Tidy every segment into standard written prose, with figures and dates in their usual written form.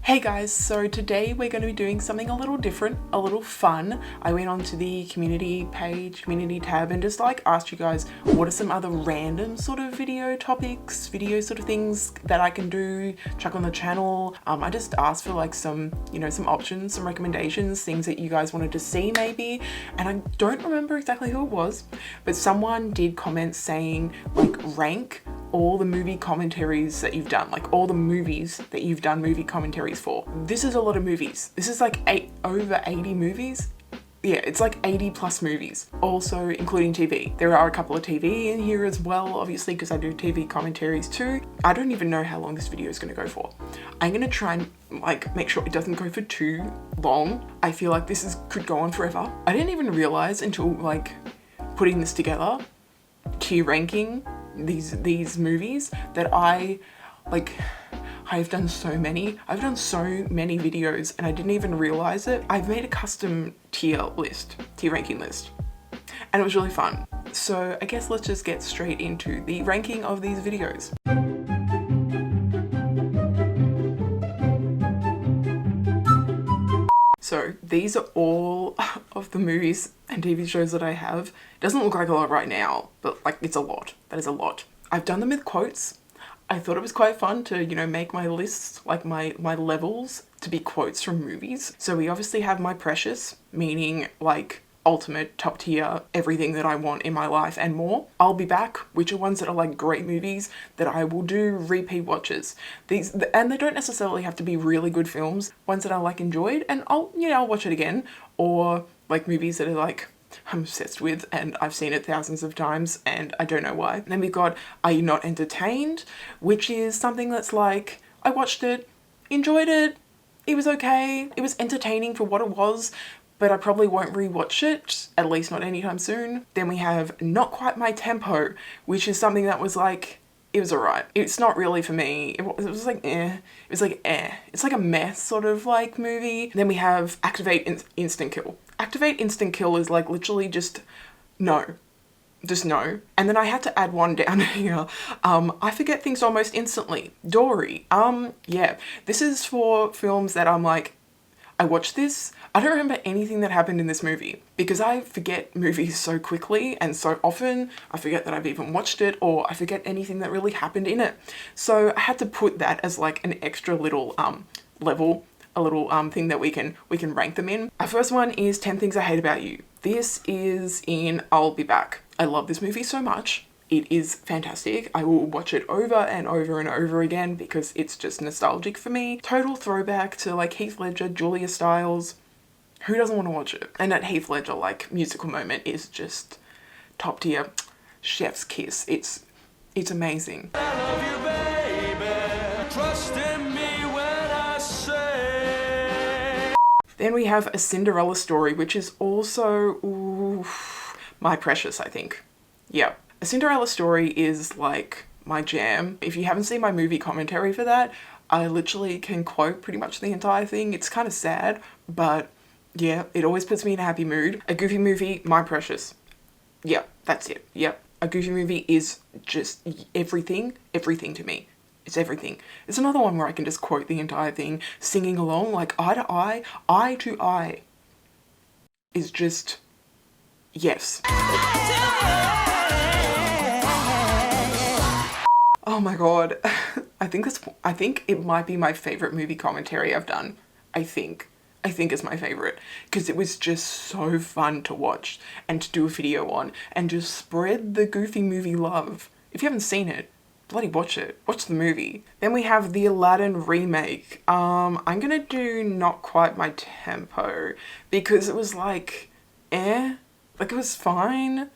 Hey guys, so today we're going to be doing something a little different, a little fun. I went onto the community page, community tab, and just asked you guys what are some other random sort of video topics, video sort of things that I can do, chuck on the channel. I just asked for some options, some recommendations, things that you guys wanted to see maybe, and I don't remember exactly who it was, but someone did comment saying rank all the movie commentaries that you've done, all the movies that you've done movie commentaries for. This is a lot of movies. This is over 80 movies. Yeah, it's 80 plus movies, also including TV. There are a couple of TV in here as well, obviously, because I do TV commentaries too. I don't even know how long this video is going to go for. I'm going to try and make sure it doesn't go for too long. I feel like this could go on forever. I didn't even realize until putting this together, tier ranking these movies, that I've done so many. I've done so many videos and I didn't even realize it. I've made a custom tier ranking list, and it was really fun. So I guess let's just get straight into the ranking of these videos. So these are all of the movies and TV shows that I have. It doesn't look like a lot right now, but it's a lot. That is a lot. I've done them with quotes. I thought it was quite fun to, make my lists, my levels to be quotes from movies. So we obviously have my precious, meaning ultimate, top tier, everything that I want in my life and more. I'll be back, which are ones that are great movies that I will do repeat watches. And they don't necessarily have to be really good films, ones that I enjoyed, and I'll watch it again. Or movies that are I'm obsessed with and I've seen it thousands of times and I don't know why. And then we've got Are You Not Entertained, which is something that's I watched it, enjoyed it, it was okay, it was entertaining for what it was, but I probably won't rewatch it, at least not anytime soon. Then we have Not Quite My Tempo, which is something that was it was alright. It's not really for me. It was eh. It was eh. It's a meh sort of movie. And then we have Activate Instant Kill. Activate Instant Kill is literally just no. Just no. And then I had to add one down here. I Forget Things Almost Instantly. Dory. Yeah. This is for films that I'm I watched this, I don't remember anything that happened in this movie because I forget movies so quickly and so often. I forget that I've even watched it, or I forget anything that really happened in it. So I had to put that as an extra little level, a little thing that we can rank them in. Our first one is 10 Things I Hate About You. This is in I'll Be Back. I love this movie so much. It is fantastic. I will watch it over and over and over again because it's just nostalgic for me. Total throwback to Heath Ledger, Julia Stiles. Who doesn't want to watch it? And that Heath Ledger musical moment is just top tier. Chef's kiss. It's amazing. I love you, baby. Trust in me when I say. Then we have A Cinderella Story, which is also my precious, I think. Yeah. A Cinderella Story is my jam. If you haven't seen my movie commentary for that, I literally can quote pretty much the entire thing. It's kind of sad, but yeah, it always puts me in a happy mood. A Goofy movie, my precious. Yeah, that's it. Yep. A Goofy movie is just everything to me. It's everything. It's another one where I can just quote the entire thing, singing along eye to eye is just, yes. Oh my god. I think it might be my favorite movie commentary I've done. I think it's my favorite because it was just so fun to watch and to do a video on and just spread the Goofy movie love. If you haven't seen it, bloody watch it. Watch the movie. Then we have the Aladdin remake. I'm gonna do Not Quite My Tempo because it was eh. It was fine,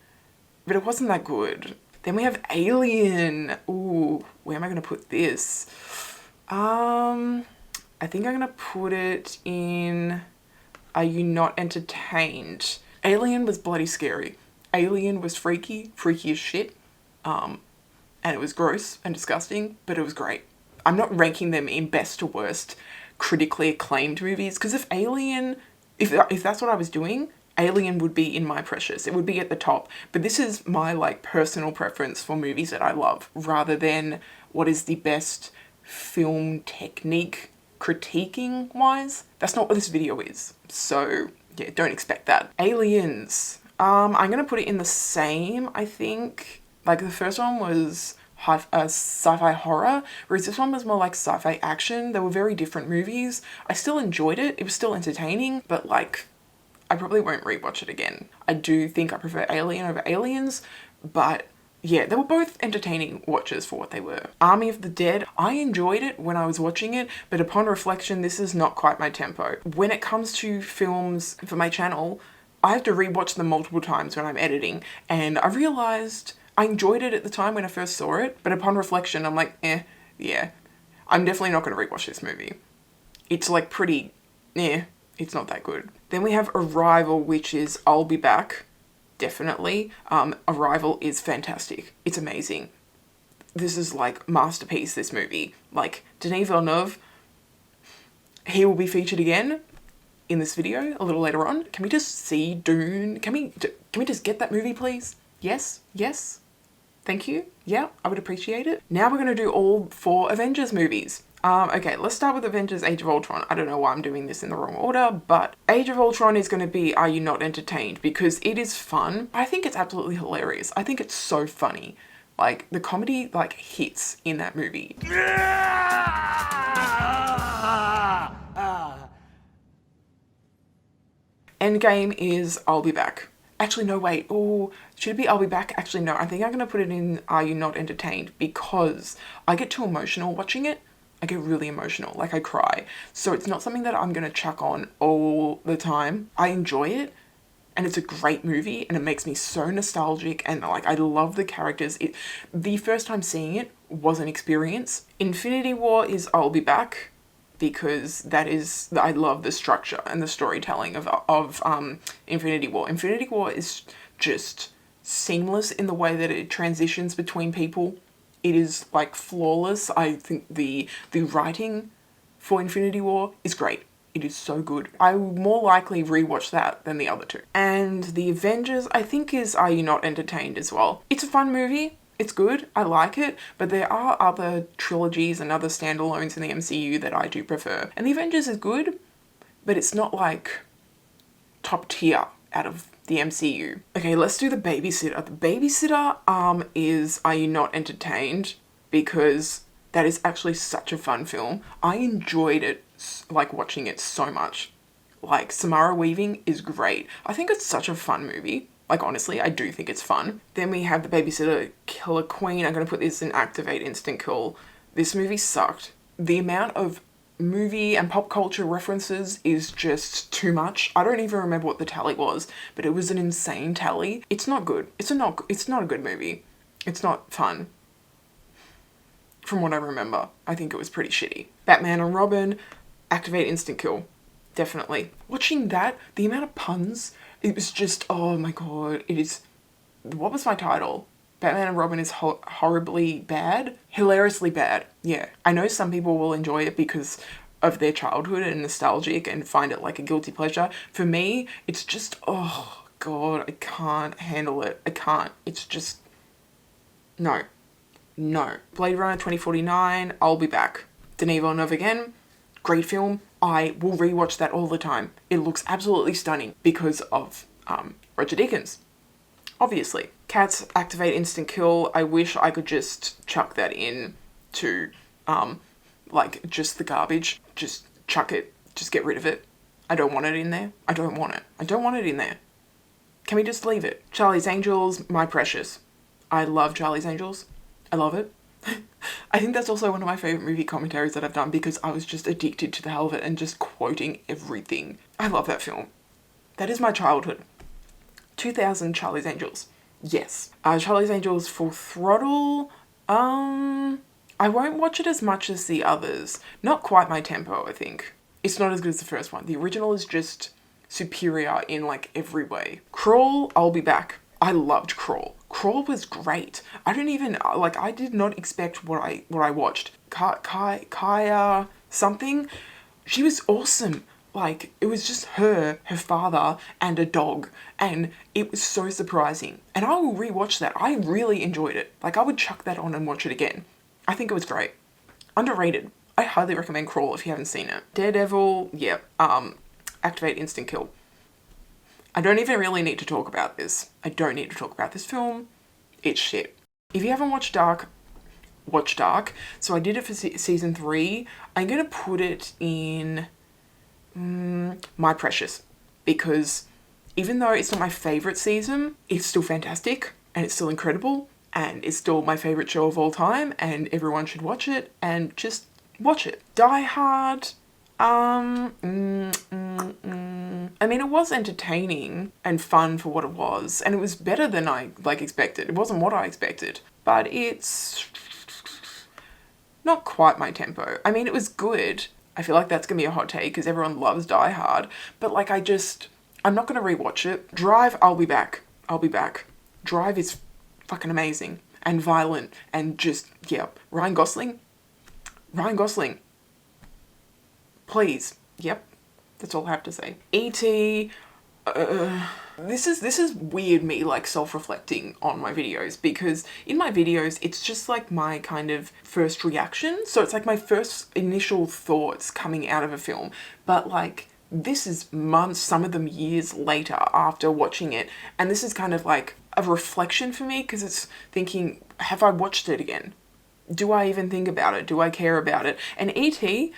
but it wasn't that good. Then we have Alien. Ooh, where am I going to put this? I think I'm going to put it in Are You Not Entertained? Alien was bloody scary. Alien was freaky as shit. And it was gross and disgusting, but it was great. I'm not ranking them in best to worst critically acclaimed movies, because if that's what I was doing, Alien would be in my precious. It would be at the top. But this is my personal preference for movies that I love, rather than what is the best film technique critiquing wise. That's not what this video is. So yeah, don't expect that. Aliens. I'm gonna put it in the same, I think. Like the first one was sci-fi horror, whereas this one was more like sci-fi action. They were very different movies. I still enjoyed it. It was still entertaining, but like, I probably won't rewatch it again. I do think I prefer Alien over Aliens, but yeah, they were both entertaining watches for what they were. Army of the Dead, I enjoyed it when I was watching it, but upon reflection, this is not quite my tempo. When it comes to films for my channel, I have to rewatch them multiple times when I'm editing, and I realized I enjoyed it at the time when I first saw it, but upon reflection, I'm like, yeah, I'm definitely not going to rewatch this movie. It's like pretty, it's not that good. Then we have Arrival, which is I'll Be Back, definitely. Arrival is fantastic. It's amazing. This is like masterpiece, this movie. Like, Denis Villeneuve, he will be featured again in this video a little later on. Can we just see Dune? Can we just get that movie, please? Yes? Thank you. Yeah, I would appreciate it. Now we're going to do all 4 Avengers movies. Okay, let's start with Avengers Age of Ultron. I don't know why I'm doing this in the wrong order, but Age of Ultron is going to be Are You Not Entertained? Because it is fun. I think it's absolutely hilarious. I think it's so funny. Like, the comedy, like, hits in that movie. Endgame is I'll Be Back. Actually, no, wait. Oh, should it be I'll Be Back? Actually, no. I think I'm going to put it in Are You Not Entertained? Because I get too emotional watching it. I get really emotional. Like, I cry. So it's not something that I'm going to chuck on all the time. I enjoy it. And it's a great movie. And it makes me so nostalgic. And, like, I love the characters. The first time seeing it was an experience. Infinity War is I'll Be Back. Because I love the structure and the storytelling of Infinity War. Infinity War is just seamless in the way that it transitions between people. It is like flawless. I think the writing for Infinity War is great. It is so good. I would more likely rewatch that than the other 2. And the Avengers, I think, is Are You Not Entertained as well. It's a fun movie. It's good, I like it, but there are other trilogies and other standalones in the MCU that I do prefer. And The Avengers is good, but it's not like top tier out of the MCU. Okay, let's do The Babysitter. The Babysitter is Are You Not Entertained? Because that is actually such a fun film. I enjoyed it, like watching it so much. Like, Samara Weaving is great. I think it's such a fun movie. Like, honestly, I do think it's fun. Then we have The Babysitter, Killer Queen. I'm going to put this in Activate Instant Kill. This movie sucked. The amount of movie and pop culture references is just too much. I don't even remember what the tally was, but it was an insane tally. It's not good. It's not a good movie. It's not fun. From what I remember, I think it was pretty shitty. Batman and Robin, Activate Instant Kill. Definitely. Watching that, the amount of puns, it was just, oh my god, it is, what was my title? Batman and Robin is horribly bad? Hilariously bad, yeah. I know some people will enjoy it because of their childhood and nostalgic and find it like a guilty pleasure. For me, it's just, oh god, I can't handle it. I can't. It's just, no. Blade Runner 2049, I'll Be Back. Denis Villeneuve again, great film. I will rewatch that all the time. It looks absolutely stunning because of Roger Deakins, obviously. Cats, Activate Instant Kill. I wish I could just chuck that in to, like, just the garbage. Just chuck it. Just get rid of it. I don't want it in there. I don't want it in there. Can we just leave it? Charlie's Angels, My Precious. I love Charlie's Angels. I love it. I think that's also one of my favourite movie commentaries that I've done because I was just addicted to the hell of it and just quoting everything. I love that film. That is my childhood. 2000 Charlie's Angels. Yes. Charlie's Angels Full Throttle. I won't watch it as much as the others. Not quite my tempo, I think. It's not as good as the first one. The original is just superior in like every way. Crawl, I'll Be Back. I loved Crawl. Crawl was great. I did not expect what I watched. Kaya something. She was awesome. Like, it was just her father, and a dog. And it was so surprising. And I will rewatch that. I really enjoyed it. Like, I would chuck that on and watch it again. I think it was great. Underrated. I highly recommend Crawl if you haven't seen it. Daredevil, yeah, activate instant kill. I don't even really need to talk about this. I don't need to talk about this film. It's shit. If you haven't watched Dark, watch Dark. So I did it for season 3. I'm going to put it in My Precious, because even though it's not my favourite season, it's still fantastic and it's still incredible and it's still my favourite show of all time and everyone should watch it and just watch it. Die Hard, I mean, it was entertaining and fun for what it was, and it was better than I expected. It wasn't what I expected, but it's not quite my tempo. I mean, it was good. I feel like that's gonna be a hot take because everyone loves Die Hard, but like I'm not gonna rewatch it. Drive, I'll be back. Drive is fucking amazing and violent and just, yeah. Ryan Gosling, please. Yep, that's all I have to say. E.T., this is weird, me like self-reflecting on my videos, because in my videos it's just like my kind of first reaction, so it's like my first initial thoughts coming out of a film, but like this is months, some of them years later after watching it, and this is kind of like a reflection for me, because it's thinking, have I watched it again? Do I even think about it? Do I care about it? And E.T.,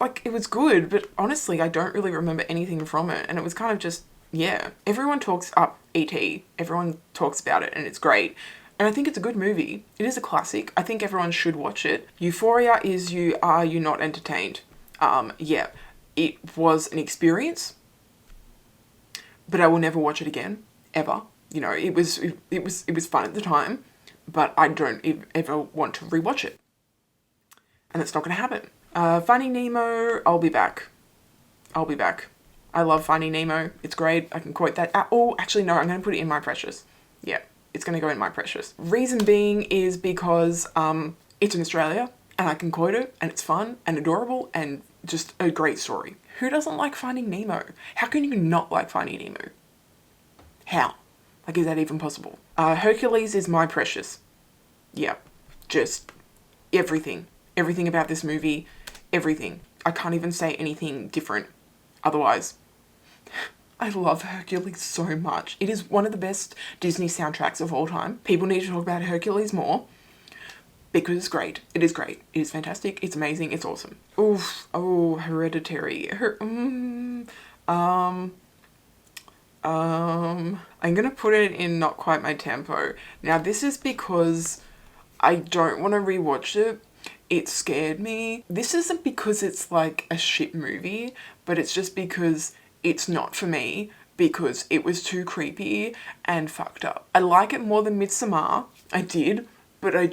like, it was good, but honestly, I don't really remember anything from it. And it was kind of just, yeah. Everyone talks up E.T. Everyone talks about it, and it's great. And I think it's a good movie. It is a classic. I think everyone should watch it. Euphoria is you not entertained. Yeah. It was an experience, but I will never watch it again, ever. You know, it was fun at the time, but I don't ever want to rewatch it. And that's not going to happen. Finding Nemo, I'll be back. I love Finding Nemo. It's great. I can quote that. Oh, actually, no, I'm going to put it in My Precious. Yeah, it's going to go in My Precious. Reason being is because it's in Australia and I can quote it and it's fun and adorable and just a great story. Who doesn't like Finding Nemo? How can you not like Finding Nemo? How? Like, is that even possible? Hercules is My Precious. Yeah, just everything. Everything about this movie. Everything. I can't even say anything different otherwise. I love Hercules so much. It is one of the best Disney soundtracks of all time. People need to talk about Hercules more because it's great. It is great. It is fantastic. It's amazing. It's awesome. Oof. Oh, Hereditary. I'm gonna put it in not quite my tempo. Now, this is because I don't want to rewatch it. It scared me. This isn't because it's like a shit movie, but it's just because it's not for me, because it was too creepy and fucked up. I like it more than Midsommar. I did, but I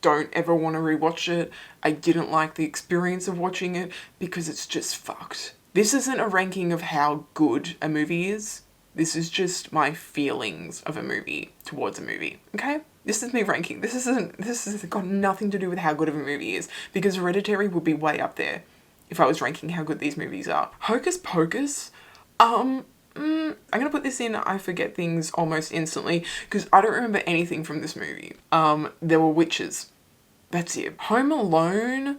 don't ever want to rewatch it. I didn't like the experience of watching it because it's just fucked. This isn't a ranking of how good a movie is. This is just my feelings of a movie towards a movie, okay? This is me ranking. This has got nothing to do with how good of a movie is, because Hereditary would be way up there if I was ranking how good these movies are. Hocus Pocus, I'm gonna put this in I forget things almost instantly, because I don't remember anything from this movie. There were witches. That's it. Home Alone,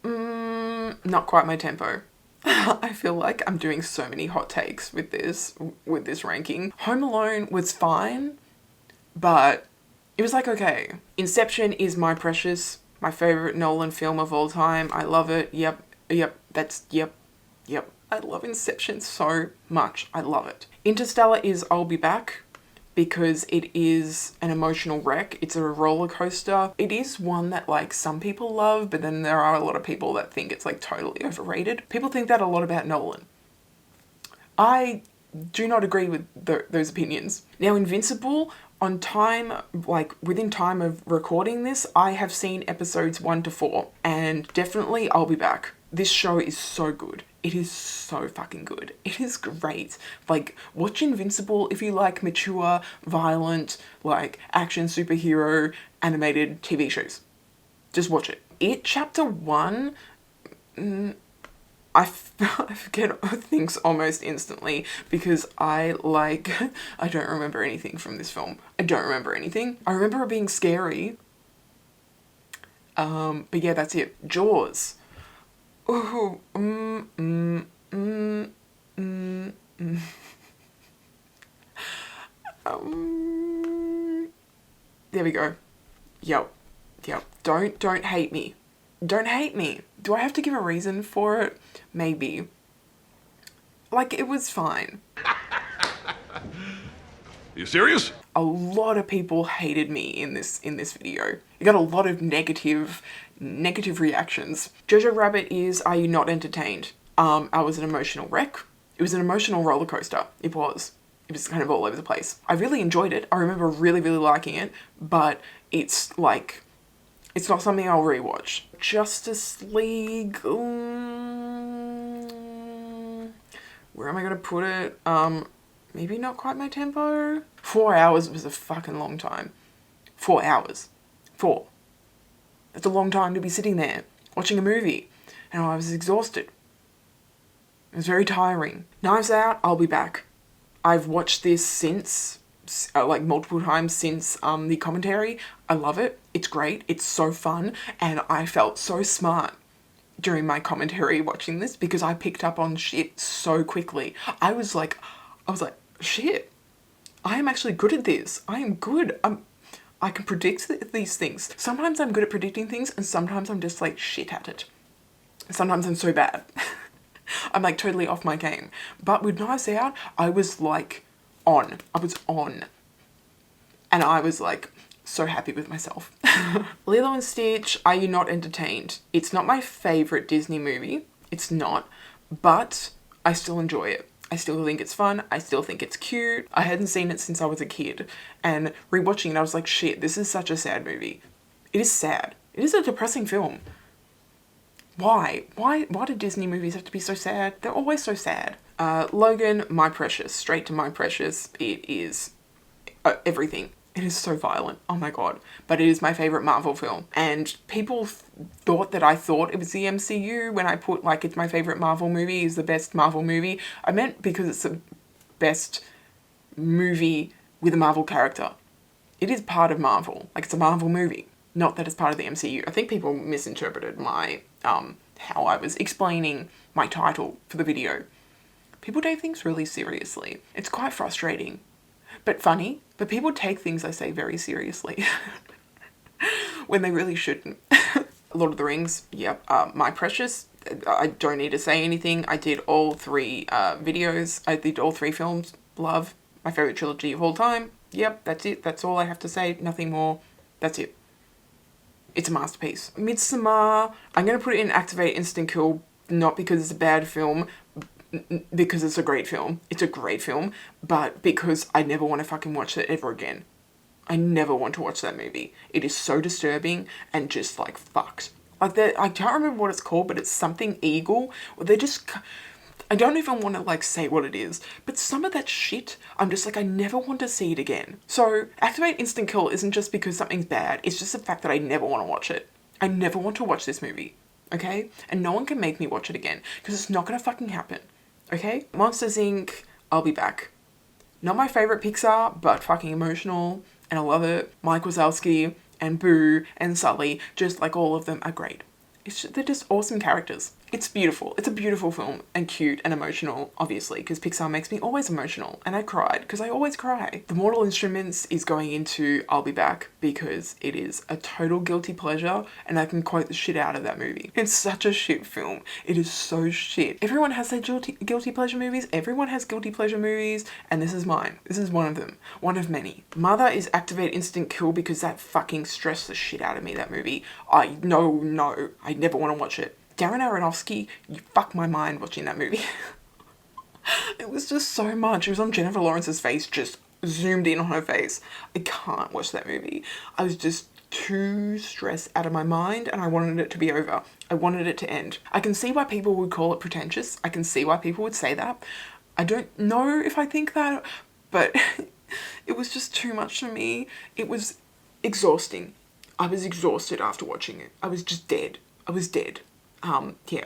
not quite my tempo. I feel like I'm doing so many hot takes with this ranking. Home Alone was fine, but it was like, okay. Inception is My Precious, my favorite Nolan film of all time. I love it. Yep. I love Inception so much. I love it. Interstellar is I'll Be Back, because it is an emotional wreck. It's a roller coaster. It is one that like some people love, but then there are a lot of people that think it's like totally overrated. People think that a lot about Nolan. I do not agree with those opinions. Now, Invincible, on time, like within time of recording this, I have seen episodes 1 to 4, and definitely I'll be back. This show is so good. It is so fucking good. It is great. Like, watch Invincible if you like mature, violent, like action superhero animated TV shows. Just watch it. It Chapter 1, I forget things almost instantly because I don't remember anything from this film. I don't remember anything. I remember it being scary. But yeah, that's it. Jaws. Ooh, there we go. Yep. Don't hate me. Don't hate me. Do I have to give a reason for it? Maybe. Like, it was fine. You serious? A lot of people hated me in this video. You got a lot of negative reactions. Jojo Rabbit is, are you not entertained? I was an emotional wreck. It was an emotional roller coaster. It was kind of all over the place. I really enjoyed it. I remember really liking it, but it's like, it's not something I'll rewatch. Justice League, where am I gonna put it? Maybe not quite my tempo. 4 hours was a fucking long time. 4 hours. 4. That's a long time to be sitting there watching a movie. And I was exhausted. It was very tiring. Knives Out, I'll be back. I've watched this since, like multiple times since the commentary. I love it. It's great. It's so fun. And I felt so smart during my commentary watching this because I picked up on shit so quickly. I was like, shit, I am actually good at this. I am good. I can predict these things. Sometimes I'm good at predicting things and sometimes I'm just like shit at it. Sometimes I'm so bad. I'm like totally off my game. But with Knives Out, I was like on. I was on. And I was like so happy with myself. Lilo and Stitch, are you not entertained? It's not my favourite Disney movie. It's not. But I still enjoy it. I still think it's fun. I still think it's cute. I hadn't seen it since I was a kid. And rewatching it, I was like, shit, this is such a sad movie. It is sad. It is a depressing film. Why? Why do Disney movies have to be so sad? They're always so sad. Logan, My Precious. Straight to My Precious. It is everything. It is so violent. Oh my god. But it is my favourite Marvel film. And people thought that I thought it was the MCU when I put like it's my favourite Marvel movie, is the best Marvel movie. I meant because it's the best movie with a Marvel character. It is part of Marvel. Like it's a Marvel movie. Not that it's part of the MCU. I think people misinterpreted my, how I was explaining my title for the video. People take things really seriously. It's quite frustrating. But funny. But people take things I say very seriously. When they really shouldn't. Lord of the Rings, yep. My Precious, I don't need to say anything. I did all 3 videos. I did all 3 films. Love. My favourite trilogy of all time. Yep, that's it. That's all I have to say. Nothing more. That's it. It's a masterpiece. Midsommar, I'm going to put it in Activate Instant Kill, not because it's a bad film, because it's a great film. It's a great film, but because I never want to fucking watch it ever again. I never want to watch that movie. It is so disturbing and just like fucked. Like I can't remember what it's called, but it's something eagle. I don't even want to like say what it is, but some of that shit, I'm just like, I never want to see it again. So Activate Instant Kill isn't just because something's bad, it's just the fact that I never want to watch it. I never want to watch this movie, okay? And no one can make me watch it again, because it's not gonna fucking happen, okay? Monsters Inc., I'll be back. Not my favourite Pixar, but fucking emotional, and I love it. Mike Wazowski and Boo and Sully, just like all of them are great. They're just awesome characters. It's beautiful. It's a beautiful film and cute and emotional, obviously, because Pixar makes me always emotional. And I cried, because I always cry. The Mortal Instruments is going into I'll Be Back because it is a total guilty pleasure and I can quote the shit out of that movie. It's such a shit film. It is so shit. Everyone has their guilty pleasure movies. Everyone has guilty pleasure movies. And this is mine. This is one of them. One of many. Mother is Activate Instant Kill because that fucking stressed the shit out of me, that movie. I never want to watch it. Darren Aronofsky, you fucked my mind watching that movie. It was just so much. It was on Jennifer Lawrence's face, just zoomed in on her face. I can't watch that movie. I was just too stressed out of my mind and I wanted it to be over. I wanted it to end. I can see why people would call it pretentious. I can see why people would say that. I don't know if I think that, but it was just too much for me. It was exhausting. I was exhausted after watching it. I was just dead. I was dead.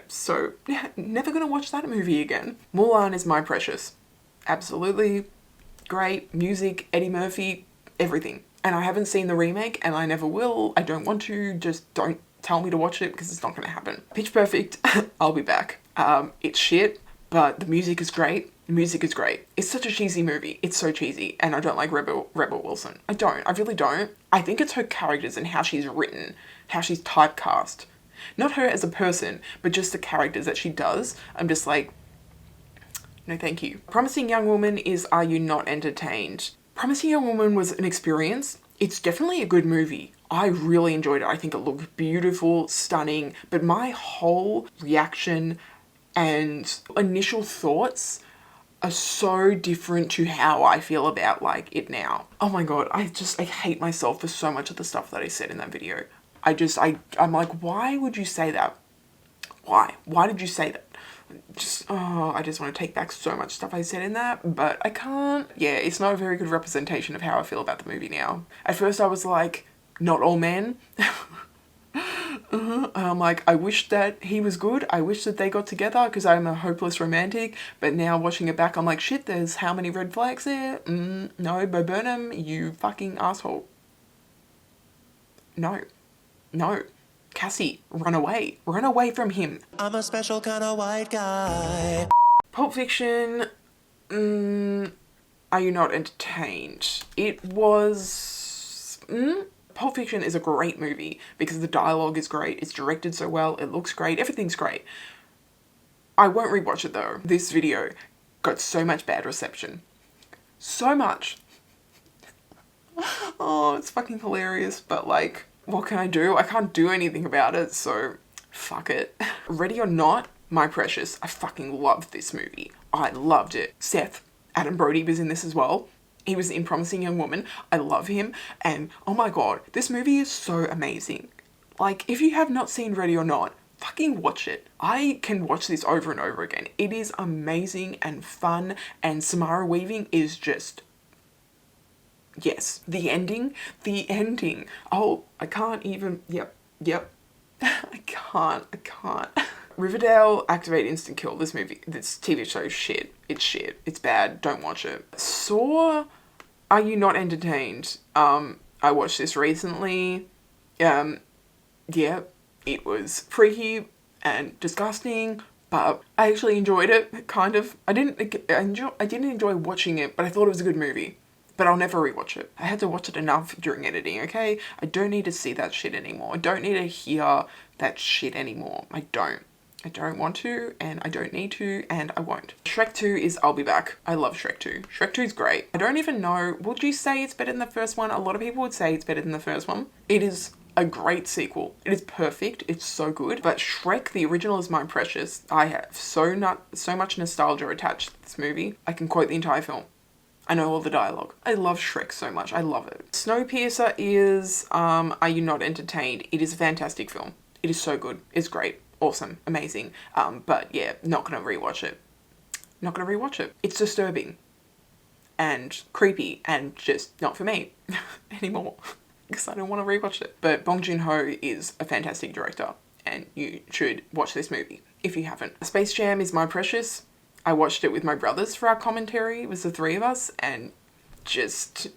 So never gonna watch that movie again. Mulan is My Precious. Absolutely great. Music, Eddie Murphy, everything. And I haven't seen the remake and I never will. I don't want to. Just don't tell me to watch it because it's not going to happen. Pitch Perfect, I'll be back. It's shit, but the music is great. The music is great. It's such a cheesy movie. It's so cheesy. And I don't like Rebel Wilson. I don't. I really don't. I think it's her characters and how she's written, how she's typecast. Not her as a person, but just the characters that she does. I'm just like, no thank you. Promising Young Woman is Are You Not Entertained? Promising Young Woman was an experience. It's definitely a good movie. I really enjoyed it. I think it looked beautiful, stunning, but my whole reaction and initial thoughts are so different to how I feel about like it now. Oh my god, I hate myself for so much of the stuff that I said in that video. I'm like, why would you say that? Why? Why did you say that? I just want to take back so much stuff I said in that, but I can't. Yeah, it's not a very good representation of how I feel about the movie now. At first I was like, not all men. And I'm like, I wish that he was good. I wish that they got together because I'm a hopeless romantic. But now watching it back, I'm like, shit, there's how many red flags there? No, Bo Burnham, you fucking asshole. No. Cassie, run away. Run away from him. I'm a special kind of white guy. Pulp Fiction, Are You Not Entertained? It was... Pulp Fiction is a great movie because the dialogue is great, it's directed so well, it looks great, everything's great. I won't rewatch it though. This video got so much bad reception. So much. Oh, it's fucking hilarious, but like, what can I do? I can't do anything about it, so fuck it. Ready or Not, My Precious. I fucking loved this movie. I loved it. Seth, Adam Brody was in this as well. He was in Promising Young Woman. I love him. And oh my god, this movie is so amazing. Like, if you have not seen Ready or Not, fucking watch it. I can watch this over and over again. It is amazing and fun, and Samara Weaving is just... yes. The ending. Oh, I can't even... Yep. I can't. Riverdale, Activate Instant Kill. This TV show is shit. It's shit. It's bad. Don't watch it. Saw, Are You Not Entertained? I watched this recently. Yeah, it was freaky and disgusting, but I actually enjoyed it, kind of. I didn't enjoy watching it, but I thought it was a good movie. But I'll never rewatch it. I had to watch it enough during editing, okay? I don't need to see that shit anymore. I don't need to hear that shit anymore. I don't want to, and I don't need to, and I won't. Shrek 2 is I'll Be Back. I love Shrek 2. Shrek 2 is great. I don't even know, would you say it's better than the first one? A lot of people would say it's better than the first one. It is a great sequel. It is perfect. It's so good. But Shrek, the original, is my precious. I have so much nostalgia attached to this movie. I can quote the entire film. I know all the dialogue. I love Shrek so much. I love it. Snowpiercer is Are You Not Entertained? It is a fantastic film. It is so good. It's great. Awesome. Amazing. But yeah, not gonna rewatch it. Not gonna rewatch it. It's disturbing. And creepy. And just not for me anymore. Because I don't want to rewatch it. But Bong Joon-ho is a fantastic director. And you should watch this movie if you haven't. Space Jam is my precious. I watched it with my brothers for our commentary. It was the three of us, and just,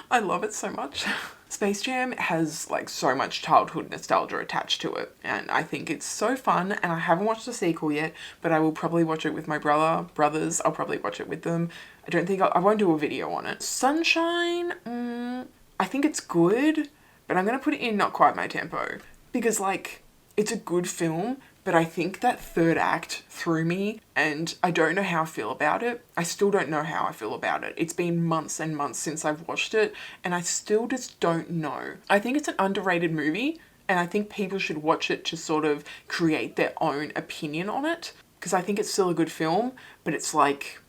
I love it so much. Space Jam has like so much childhood nostalgia attached to it, and I think it's so fun, and I haven't watched the sequel yet, but I will probably watch it with my brothers. I'll probably watch it with them. I won't do a video on it. Sunshine, I think it's good, but I'm going to put it in not quite my tempo, because like, it's a good film, but I think that third act threw me, and I don't know how I feel about it. I still don't know how I feel about it. It's been months and months since I've watched it, and I still just don't know. I think it's an underrated movie, and I think people should watch it to sort of create their own opinion on it, because I think it's still a good film, but it's like,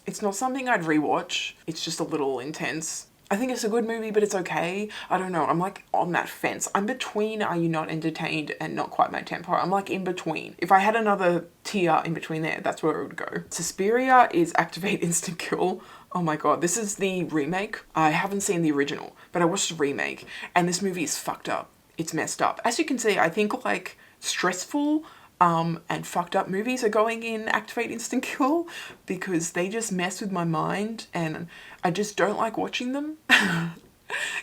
it's not something I'd rewatch. It's just a little intense. I think it's a good movie, but it's okay. I don't know. I'm like on that fence. I'm between Are You Not Entertained and Not Quite My Tempo. I'm like in between. If I had another tier in between there, that's where it would go. Suspiria is Activate Instant Kill. Oh my god, this is the remake. I haven't seen the original, but I watched the remake, and this movie is fucked up. It's messed up. As you can see, I think like stressful and fucked up movies are going in Activate Instant Kill because they just mess with my mind, and I just don't like watching them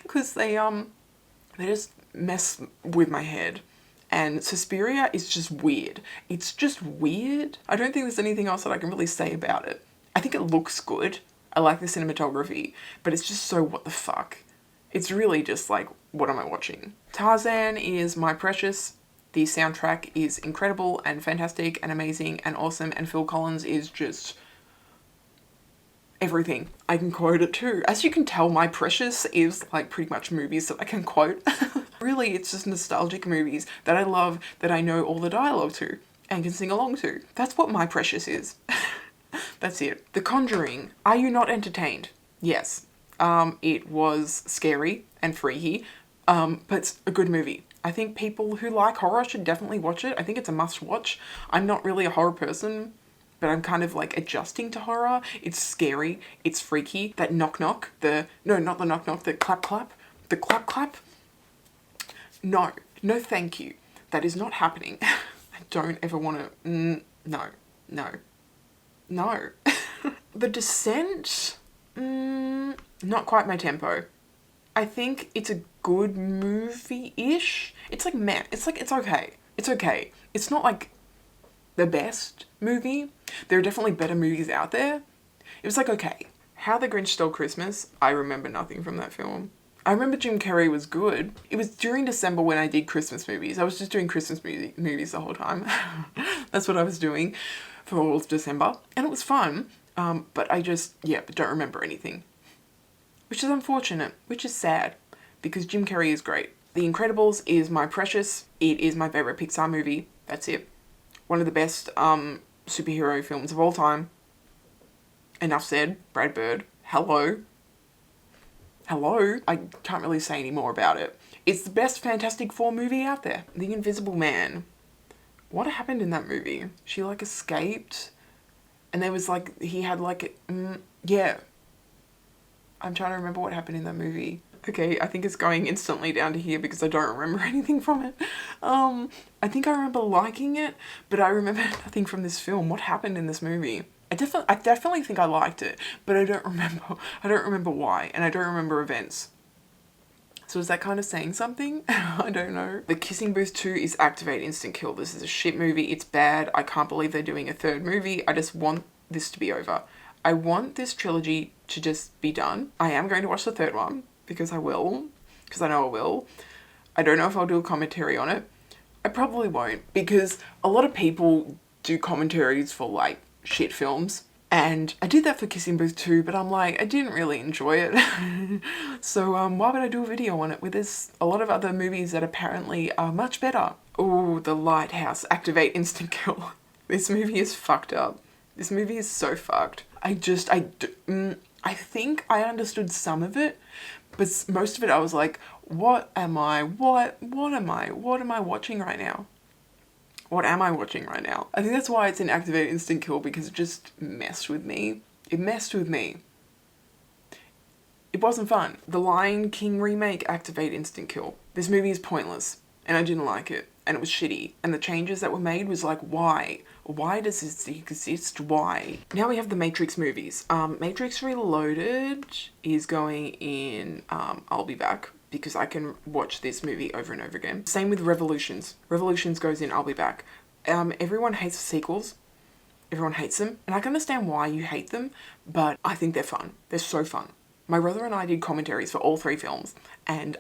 because they just mess with my head. And Suspiria is just weird. It's just weird. I don't think there's anything else that I can really say about it. I think it looks good. I like the cinematography, but it's just so what the fuck. It's really just like, what am I watching? Tarzan is my precious. The soundtrack is incredible and fantastic and amazing and awesome, and Phil Collins is just everything. I can quote it too. As you can tell, my precious is like pretty much movies that I can quote. Really, it's just nostalgic movies that I love, that I know all the dialogue to and can sing along to. That's what my precious is. That's it. The Conjuring. Are you not entertained? Yes. It was scary and freaky, but it's a good movie. I think people who like horror should definitely watch it. I think it's a must watch. I'm not really a horror person, but I'm kind of like adjusting to horror. It's scary. It's freaky. That knock knock. No, not the knock knock. The clap clap. The clap clap. No. No thank you. That is not happening. I don't ever want to... No. The Descent... not quite my tempo. I think it's a good movie-ish. It's like meh. It's okay. It's okay. It's not like the best movie. There are definitely better movies out there. It was like, okay. How the Grinch Stole Christmas, I remember nothing from that film. I remember Jim Carrey was good. It was during December when I did Christmas movies. I was just doing Christmas movies the whole time. That's what I was doing for all of December. And it was fun. But I just, don't remember anything. Which is unfortunate, which is sad, because Jim Carrey is great. The Incredibles is my precious. It is my favourite Pixar movie. That's it. One of the best superhero films of all time. Enough said. Brad Bird. Hello. I can't really say any more about it. It's the best Fantastic Four movie out there. The Invisible Man. What happened in that movie? She like escaped, and there was like, he had like, yeah. I'm trying to remember what happened in that movie. Okay, I think it's going instantly down to here because I don't remember anything from it. I think I remember liking it, but I remember nothing from this film. What happened in this movie? I definitely think I liked it, but I don't remember. I don't remember why, and I don't remember events. So is that kind of saying something? I don't know. The Kissing Booth 2 is Activate Instant Kill. This is a shit movie. It's bad. I can't believe they're doing a third movie. I just want this to be over. I want this trilogy to just be done. I am going to watch the third one, because I will. Because I know I will. I don't know if I'll do a commentary on it. I probably won't, because a lot of people do commentaries for like shit films. And I did that for Kissing Booth 2, but I'm like, I didn't really enjoy it. So why would I do a video on it with there's a lot of other movies that apparently are much better? Oh, The Lighthouse, Activate Instant Kill. This movie is fucked up. This movie is so fucked. I think I understood some of it, but most of it I was like, what am I watching right now? What am I watching right now? I think that's why it's an Activate Instant Kill, because it just messed with me. It messed with me. It wasn't fun. The Lion King remake, Activate Instant Kill. This movie is pointless, and I didn't like it, and it was shitty. And the changes that were made was like, why? Why does this exist? Why? Now we have the Matrix movies. Matrix Reloaded is going in, I'll be back, because I can watch this movie over and over again. Same with Revolutions. Revolutions goes in I'll Be Back. Everyone hates the sequels. Everyone hates them. And I can understand why you hate them, but I think they're fun. They're so fun. My brother and I did commentaries for all three films, and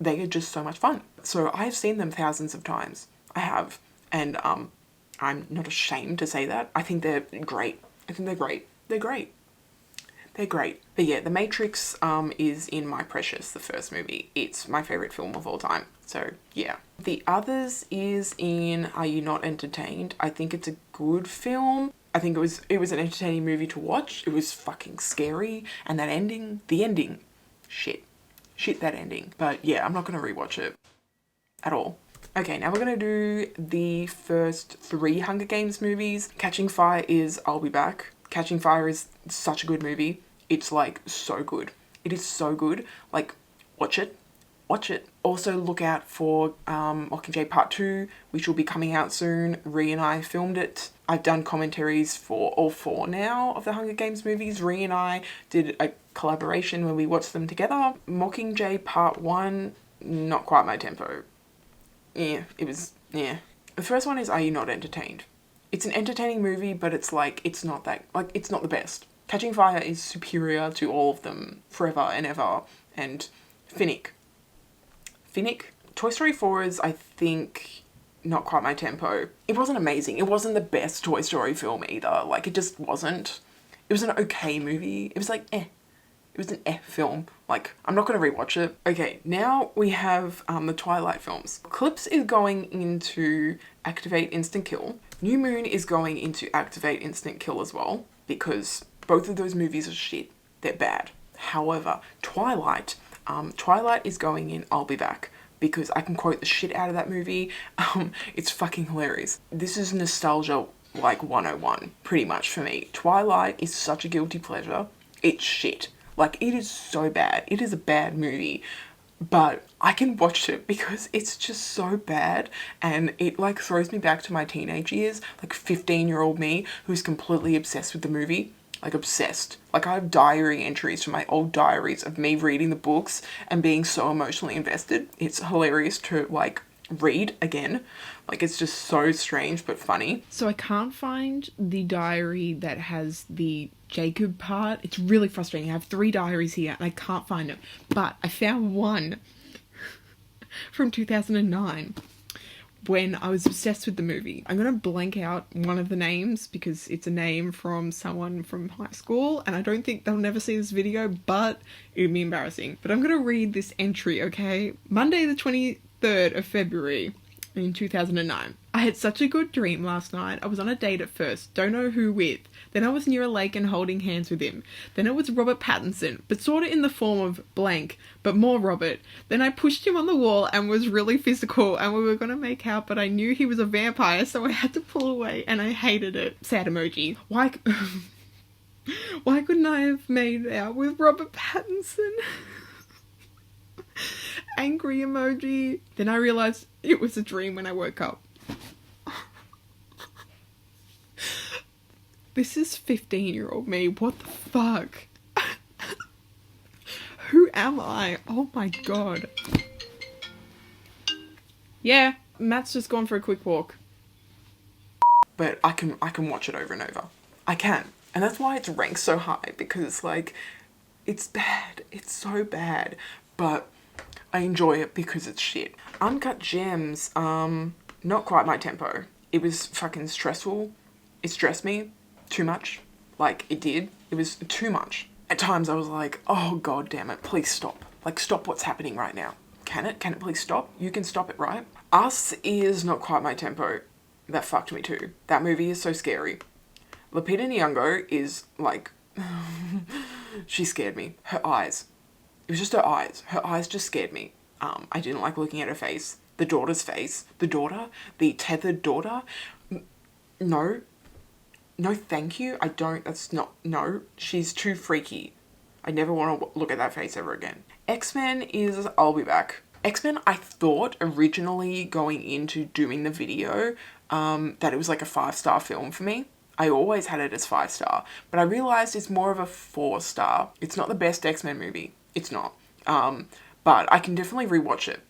they are just so much fun. So I've seen them thousands of times. I have. And I'm not ashamed to say that. I think they're great. They're great. But yeah, The Matrix is in my precious, the first movie. It's my favourite film of all time. So yeah. The Others is in Are You Not Entertained? I think it's a good film. I think it was an entertaining movie to watch. It was fucking scary. And that ending, the ending, shit, that ending. But yeah, I'm not going to rewatch it at all. Okay, now we're going to do the first 3 Hunger Games movies. Catching Fire is I'll Be Back. Catching Fire is such a good movie. It's like so good. It is so good. Like, watch it. Also look out for Mockingjay Part 2, which will be coming out soon. Ree and I filmed it. I've done commentaries for all 4 now of the Hunger Games movies. Ree and I did a collaboration where we watched them together. Mockingjay Part 1, not quite my tempo. Yeah, it was, yeah. The first one is Are You Not Entertained? It's an entertaining movie, but it's like, it's not the best. Catching Fire is superior to all of them forever and ever. And Finnick. Toy Story 4 is, I think, not quite my tempo. It wasn't amazing. It wasn't the best Toy Story film either. Like, it just wasn't. It was an okay movie. It was like, eh. It was an film. Like, I'm not going to rewatch it. Okay, now we have the Twilight films. Eclipse is going into Activate Instant Kill. New Moon is going into Activate Instant Kill as well, because both of those movies are shit. They're bad. However, Twilight is going in I'll Be Back, because I can quote the shit out of that movie. It's fucking hilarious. This is nostalgia like 101, pretty much for me. Twilight is such a guilty pleasure. It's shit. Like, it is so bad. It is a bad movie, but I can watch it because it's just so bad, and it like throws me back to my teenage years, like 15-year-old me who's completely obsessed with the movie. Like, obsessed. Like, I have diary entries from my old diaries of me reading the books and being so emotionally invested. It's hilarious to like read again. Like, it's just so strange but funny. So I can't find the diary that has the Jacob part. It's really frustrating. I have 3 diaries here and I can't find them. But I found one from 2009 when I was obsessed with the movie. I'm going to blank out one of the names because it's a name from someone from high school and I don't think they'll never see this video, but it'd be embarrassing. But I'm going to read this entry, okay? Monday the 23rd of February in 2009. I had such a good dream last night. I was on a date at first, don't know who with. Then I was near a lake and holding hands with him. Then it was Robert Pattinson, but sort of in the form of blank, but more Robert. Then I pushed him on the wall and was really physical and we were going to make out, but I knew he was a vampire, so I had to pull away and I hated it. Sad emoji. Why couldn't I have made out with Robert Pattinson? Angry emoji. Then I realised it was a dream when I woke up. This is 15-year-old me. What the fuck? Who am I? Oh my god. Yeah, Matt's just gone for a quick walk. But I can watch it over and over. I can. And that's why it's ranked so high, because like, it's bad. It's so bad. But I enjoy it because it's shit. Uncut Gems, not quite my tempo. It was fucking stressful. It stressed me too much. Like, it did. It was too much. At times I was like, oh god damn it, please stop. Like, stop what's happening right now. Can it? Can it please stop? You can stop it, right? Us is not quite my tempo. That fucked me too. That movie is so scary. Lupita Nyong'o is like, she scared me. Her eyes. It was just her eyes. Her eyes just scared me. I didn't like looking at her face. The daughter's face. The daughter. The tethered daughter. No. No, thank you. I don't. That's not. No. She's too freaky. I never want to look at that face ever again. X-Men is I'll Be Back. X-Men, I thought originally going into doing the video that it was like a 5-star film for me. I always had it as 5-star. But I realised it's more of a 4-star. It's not the best X-Men movie. It's not. But I can definitely rewatch it.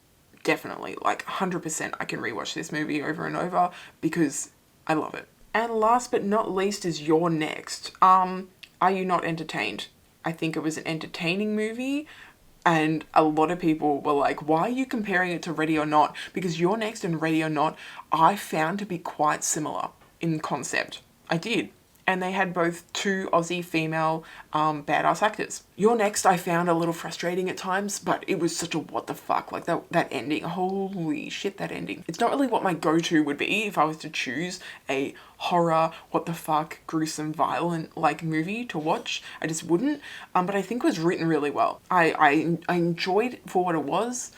Definitely. Like 100% I can rewatch this movie over and over because I love it. And last but not least is You're Next. Are You Not Entertained? I think it was an entertaining movie. And a lot of people were like, why are you comparing it to Ready or Not? Because You're Next and Ready or Not, I found to be quite similar in concept. I did. And they had both 2 Aussie female badass actors. You're Next I found a little frustrating at times, but it was such a what the fuck. Like that ending. Holy shit, that ending. It's not really what my go-to would be if I was to choose a horror, what the fuck, gruesome, violent like movie to watch. I just wouldn't. But I think it was written really well. I enjoyed it for what it was.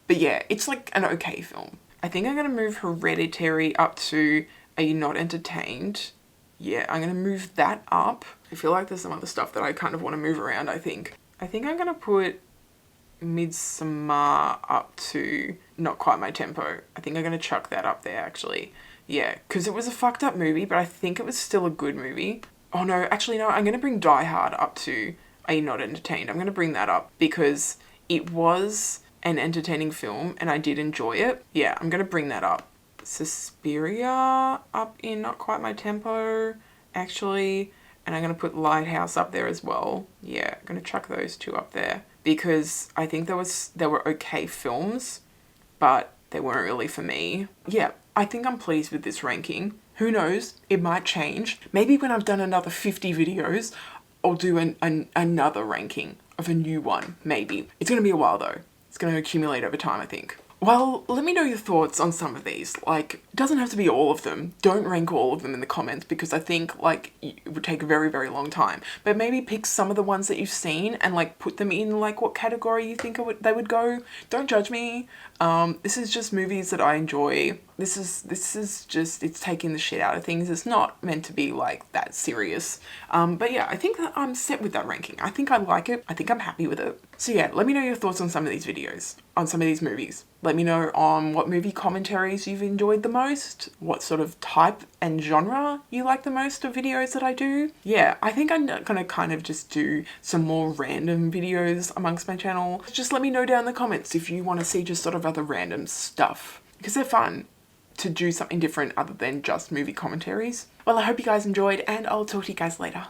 But yeah, it's like an okay film. I think I'm going to move Hereditary up to Are You Not Entertained? Yeah, I'm going to move that up. I feel like there's some other stuff that I kind of want to move around, I think. I think I'm going to put Midsommar up to not quite my tempo. I think I'm going to chuck that up there, actually. Yeah, because it was a fucked up movie, but I think it was still a good movie. Oh no, actually no, I'm going to bring Die Hard up to Are You Not Entertained? I'm going to bring that up because it was and entertaining film, and I did enjoy it. Yeah, I'm gonna bring that up. Suspiria up in not quite my tempo, actually. And I'm going to put Lighthouse up there as well. Yeah, I'm going to chuck those two up there. Because I think there were okay films, but they weren't really for me. Yeah, I think I'm pleased with this ranking. Who knows? It might change. Maybe when I've done another 50 videos, I'll do another ranking of a new one, maybe. It's going to be a while though. It's going to accumulate over time, I think. Well, let me know your thoughts on some of these. Like, it doesn't have to be all of them. Don't rank all of them in the comments because I think, like, it would take a very, very long time. But maybe pick some of the ones that you've seen and, like, put them in, like, what category you think they would go. Don't judge me. This is just movies that I enjoy. This is just, it's taking the shit out of things. It's not meant to be, like, that serious. But yeah, I think that I'm set with that ranking. I think I like it. I think I'm happy with it. So yeah, let me know your thoughts on some of these videos, on some of these movies. Let me know on what movie commentaries you've enjoyed the most, what sort of type and genre you like the most of videos that I do. Yeah, I think I'm gonna kind of just do some more random videos amongst my channel. Just let me know down in the comments if you want to see just sort of other random stuff, because they're fun to do something different other than just movie commentaries. Well, I hope you guys enjoyed, and I'll talk to you guys later.